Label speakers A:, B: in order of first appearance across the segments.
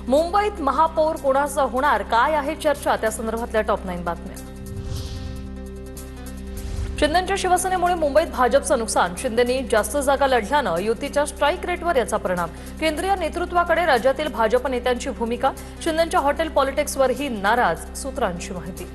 A: मुंबईत महापौर कोणाचा होणार, काय आहे चर्चा, त्या संदर्भातल्या टॉप 9 बातम्या। शिंदेच्या शिवसेनेमुळे मुंबईत भाजपचं नुकसान, शिंदेनी जास्त जागा लढल्यानं युतीच्या स्ट्राईक रेटवर याचा परिणाम, केंद्रीय नेतृत्वाकडे राज्यातील भाजप नेत्यांची भूमिका, शिंदेच्या हॉटेल पॉलिटिक्सवरही नाराज, सूत्रांची माहिती।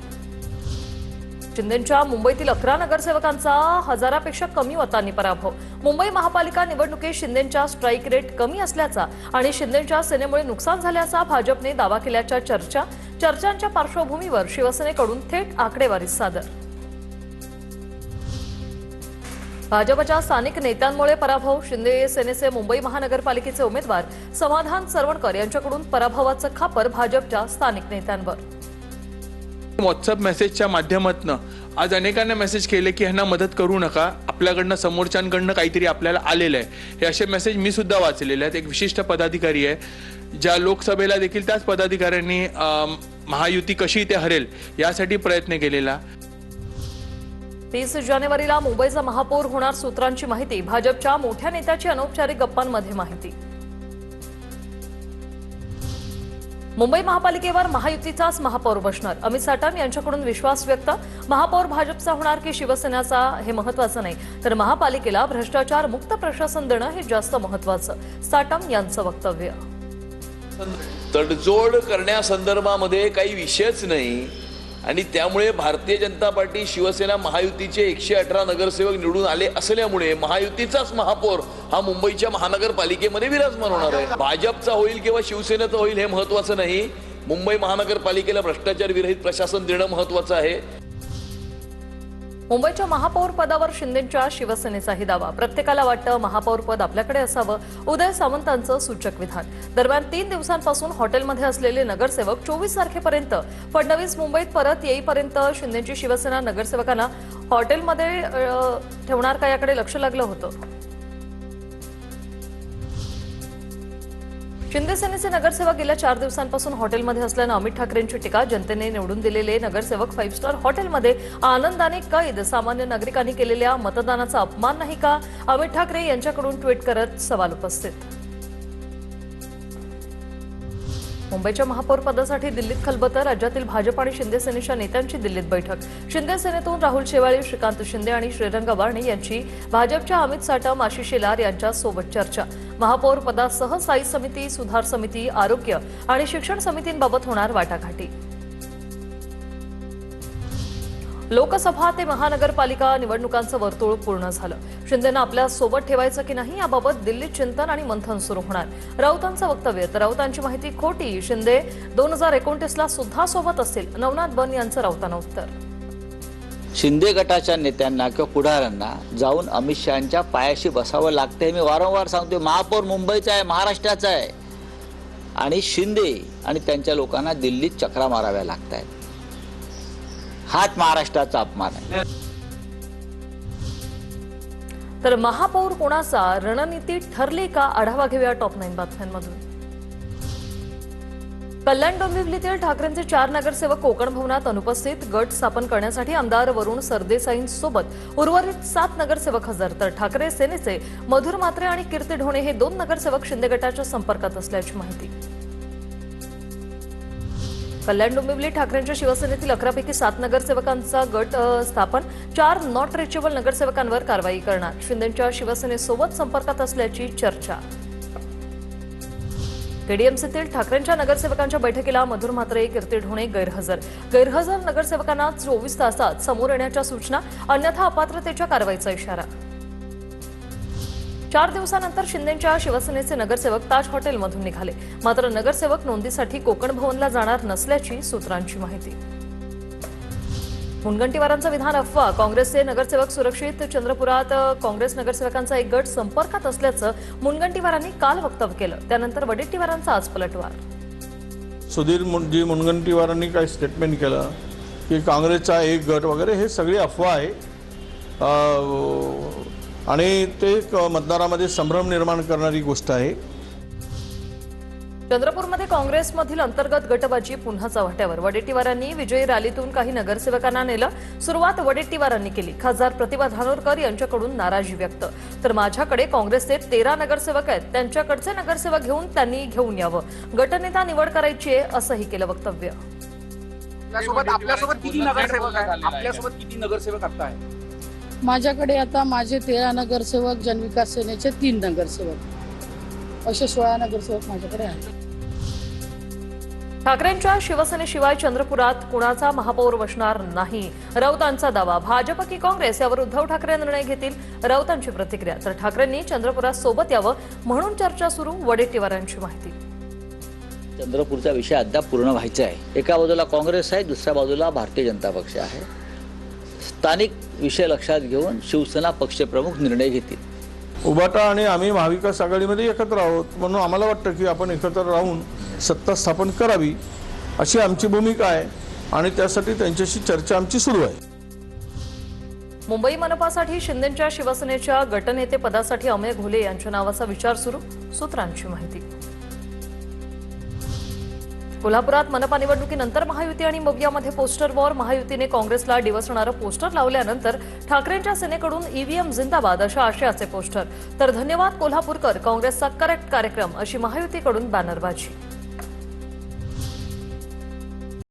A: शिंदेच्या मुंबईतील 11 नगरसेवकांचा हजारापेक्षा कमी मतांनी पराभव, मुंबई महापालिका निवडणुकीत शिंदेच्या स्ट्राईक रेट कमी असल्याचा आणि शिंदेच्या सेनेमुळे नुकसान झाल्याचा भाजपने दावा केल्याच्या चर्चांच्या पार्श्वभूमीवर शिवसेनेकडून थेट आकडेवारी सादर। भाजपच्या स्थानिक नेत्यांमुळे पराभव, शिंदे सेनेचे मुंबई महानगरपालिकेचे उमेदवार समाधान सरवणकर यांच्याकडून पराभवाचं खापर भाजपच्या स्थानिक नेत्यांवर।
B: व्हॉट्सअप मेसेजच्या माध्यमातून आज अनेकांना मेसेज केले की ह्यांना मदत करू नका, आपल्याकडनं समोरच्यांकडनं काहीतरी आपल्याला आलेलं आहे। हे असे मेसेज मी सुद्धा वाचलेले आहेत। एक विशिष्ट पदाधिकारी आहे, ज्या लोकसभेला देखील त्याच पदाधिकाऱ्यांनी महायुती कशी ते हरेल यासाठी प्रयत्न केलेला।
A: 30 जानेवारीला मुंबईचा महापौर होणार, सूत्रांची माहिती, भाजपच्या मोठ्या नेत्याची अनौपचारिक गप्पांमध्ये माहिती। मुंबई महापालिकेवर महायुतीचाच महापौर बसणार, अमित साटम यांच्याकडून विश्वास व्यक्त, महापौर भाजपचा होणार की शिवसेनेचा हे महत्त्वाचं नाही, तर महापालिकेला भ्रष्टाचार मुक्त प्रशासन देणं हे जास्त महत्त्वाचं, साटम यांचं वक्तव्य।
C: तडजोड करण्यासंदर्भामध्ये काही विषयच नाही आणि त्यामुळे भारतीय जनता पार्टी शिवसेना महायुतीचे 118 नगरसेवक निवडून आले असल्यामुळे महायुतीचाच महापौर हा मुंबईच्या महानगरपालिकेमध्ये विराजमान होणार आहे। भाजपचा होईल किंवा शिवसेनेचा होईल हे महत्त्वाचं नाही, मुंबई महानगरपालिकेला भ्रष्टाचार विरहित प्रशासन देणं महत्त्वाचं आहे।
A: मुंबईच्या महापौर पदावर शिंदेच्या शिवसेनेचाही दावा, प्रत्येकाला वाटतं महापौर पद आपल्याकडे असावं, उदय सामंतांचं सूचक विधान। दरम्यान 3 दिवसांपासून हॉटेलमध्ये असलेले नगरसेवक 24 तारखेपर्यंत फडणवीस मुंबईत परत येईपर्यंत शिंदेची शिवसेना नगरसेवकांना हॉटेलमध्ये ठेवणार का याकडे लक्ष लागलं होतं। शिंदे सेनेचे नगरसेवक गेल्या 4 दिवसांपासून हॉटेलमध्ये असल्यानं अमित ठाकरेंची टीका, जनतेने निवडून दिलेले नगरसेवक 5 स्टार हॉटेलमध्ये आनंदाने कैद, सामान्य नागरिकांनी केलेल्या मतदानाचा अपमान नाही का, अमित ठाकरे यांच्याकडून ट्विट करत सवाल उपस्थित। मुंबईच्या महापौर पदासाठी दिल्लीत खलबतं, राज्यातील भाजप आणि शिंदे सेनेच्या नेत्यांची दिल्लीत बैठक, शिंदे सेनेतून राहुल शेवाळे, श्रीकांत शिंदे आणि श्रीरंग वारणे यांची भाजपच्या अमित साटम, आशिष शेलार यांच्या सोबत चर्चा, महापौर पदासह स्थायी समिती, सुधार समिती, आरोग्य आणि शिक्षण समितींबाबत होणार वाटाघाटी। लोकसभा ते महानगरपालिका निवडणुकांचं वर्तुळ पूर्ण झालं, शिंदेनं आपल्या सोबत ठेवायचं की नाही याबाबत दिल्लीत चिंतन आणि मंथन सुरू होणार, राऊतांचं वक्तव्य, तर राऊतांची माहिती खोटी, शिंदे 2029ला सुद्धा सोबत असतील, नवनाथ बन यांचं राऊतांना उत्तर।
D: शिंदे गटाच्या नेत्यांना किंवा पुढाऱ्यांना जाऊन अमित शहांच्या पायाशी बसावं लागतंय। मी वारंवार सांगतोय, महापौर मुंबईचा आहे, महाराष्ट्राचा आहे आणि शिंदे आणि त्यांच्या लोकांना दिल्लीत चक्रा माराव्या लागतायत, हाच महाराष्ट्राचा अपमान आहे।
A: तर महापौर कोणाचा, रणनीती ठरली का, आढावा घेऊया टॉप 9 बातम्यांमधून। कल्याण डोंबिवलीतील ठाकरेंचे 4 नगरसेवक कोकण भवनात अनुपस्थित, गट स्थापन करण्यासाठी आमदार वरुण सरदेसाईंसोबत उर्वरित 7 नगरसेवक हजर, तर ठाकरे सेनेचे मधुर म्हात्रे आणि कीर्ती ढोणे हे 2 नगरसेवक शिंदे गटाच्या संपर्कात असल्याची माहिती। कल्याण डोंबिवली ठाकरेंच्या शिवसेनेतील 11 पैकी 7 नगरसेवकांचा गट स्थापन, 4 नॉट रिचेबल नगरसेवकांवर कारवाई करणार, शिंदेच्या शिवसेनेसोबत संपर्कात असल्याची चर्चा। केडीएमसीतील ठाकरेंच्या नगरसेवकांच्या बैठकीला मधुर म्हात्रे, कीर्ती ढोणे गैरहजर नगरसेवकांना 24 तासात समोर येण्याच्या सूचना, अन्यथा अपात्रतेच्या कारवाईचा इशारा। 4 दिवसानंतर शिंदेच्या शिवसेनेचे नगरसेवक ताज हॉटेलमधून निघाले, मात्र नगरसेवक नोंदीसाठी कोकण भवनला जाणार नसल्याची सूत्रांची माहिती। मुनगंटीवारांचं विधान अफवा, काँग्रेसचे नगरसेवक सुरक्षित, चंद्रपुरात काँग्रेस नगरसेवकांचा एक गट संपर्कात असल्याचं मुनगंटीवारांनी काल वक्तव्य केलं, त्यानंतर वडेट्टीवारांचा आज पलटवार।
E: सुधीर मुनगंटीवारांनी काही स्टेटमेंट केलं की काँग्रेसचा एक गट वगैरे, हे सगळी अफवा आहे आणि ते मतदारामध्ये संभ्रम निर्माण करणारी गोष्ट आहे।
A: चंद्रपूरमध्ये काँग्रेसमधील अंतर्गत गटबाजी पुन्हा चव्हाट्यावर. वडेट्टीवारांनी विजयी रॅलीतून काही नगरसेवकांना नेलं. सुरुवात वडेट्टीवारांनी केली. खासदार प्रतिभा धानोरकर यांच्याकडून नाराजी व्यक्त. तर माझ्याकडे काँग्रेसचे 13 नगरसेवक आहेत, त्यांच्याकडचे नगरसेवक घेऊन त्यांनी घेऊन यावं. गटनेता निवड करायची आहे असंही केलं वक्तव्य.
F: आपल्यासोबत किती नगरसेवक आहे? आपल्यासोबत किती नगरसेवक आता आहे?
G: माझ्याकडे आता माझे 13 नगरसेवक, जनविकास सेनेचे 3 नगरसेवक, असे 16 नगरसेवक माझ्याकडे आहेत.
A: ठाकरेंच्या शिवसेनेशिवाय चंद्रपुरात कुणाचा महापौर बसणार नाही, राऊतांचा दावा. भाजप की काँग्रेस यावर उद्धव ठाकरे निर्णय घेतील, राऊतांची प्रतिक्रिया. तर ठाकरेंनी चंद्रपुरात सोबत यावं म्हणून चर्चा सुरू, वडेट्टीवारांची माहिती.
D: चंद्रपूरचा विषय अद्याप पूर्ण व्हायचा आहे. एका बाजूला काँग्रेस आहे, दुसऱ्या बाजूला भारतीय जनता पक्ष आहे. स्थानिक विषय लक्षात घेऊन शिवसेना पक्षप्रमुख निर्णय घेतील.
E: उभाटा आणि आम्ही महाविकास आघाडीमध्ये एकत्र आहोत, म्हणून आम्हाला वाटतं की आपण एकत्र राहून सत्ता स्थापन करावी, अशी आमची भूमिका आहे आणि त्यासाठी त्यांच्याशी चर्चा आमची सुरू आहे.
A: मुंबई मनपासाठी शिंदेच्या शिवसेनेच्या गटनेते पदासाठी अमेय घोले यांच्या नावाचा विचार सुरू, सूत्रांची माहिती. कोल्हापुरात मनपा निवडणुकीनंतर महायुती आणि मवियामध्ये पोस्टर वॉर. महायुतीने काँग्रेसला डिवचणारं पोस्टर लावल्यानंतर ठाकरेंच्या सेनेकडून ईव्हीएम जिंदाबाद अशा आशयाचे पोस्टर. तर धन्यवाद कोल्हापूरकर, काँग्रेसचा करेक्ट कार्यक्रम अशी महायुतीकडून बॅनरबाजी.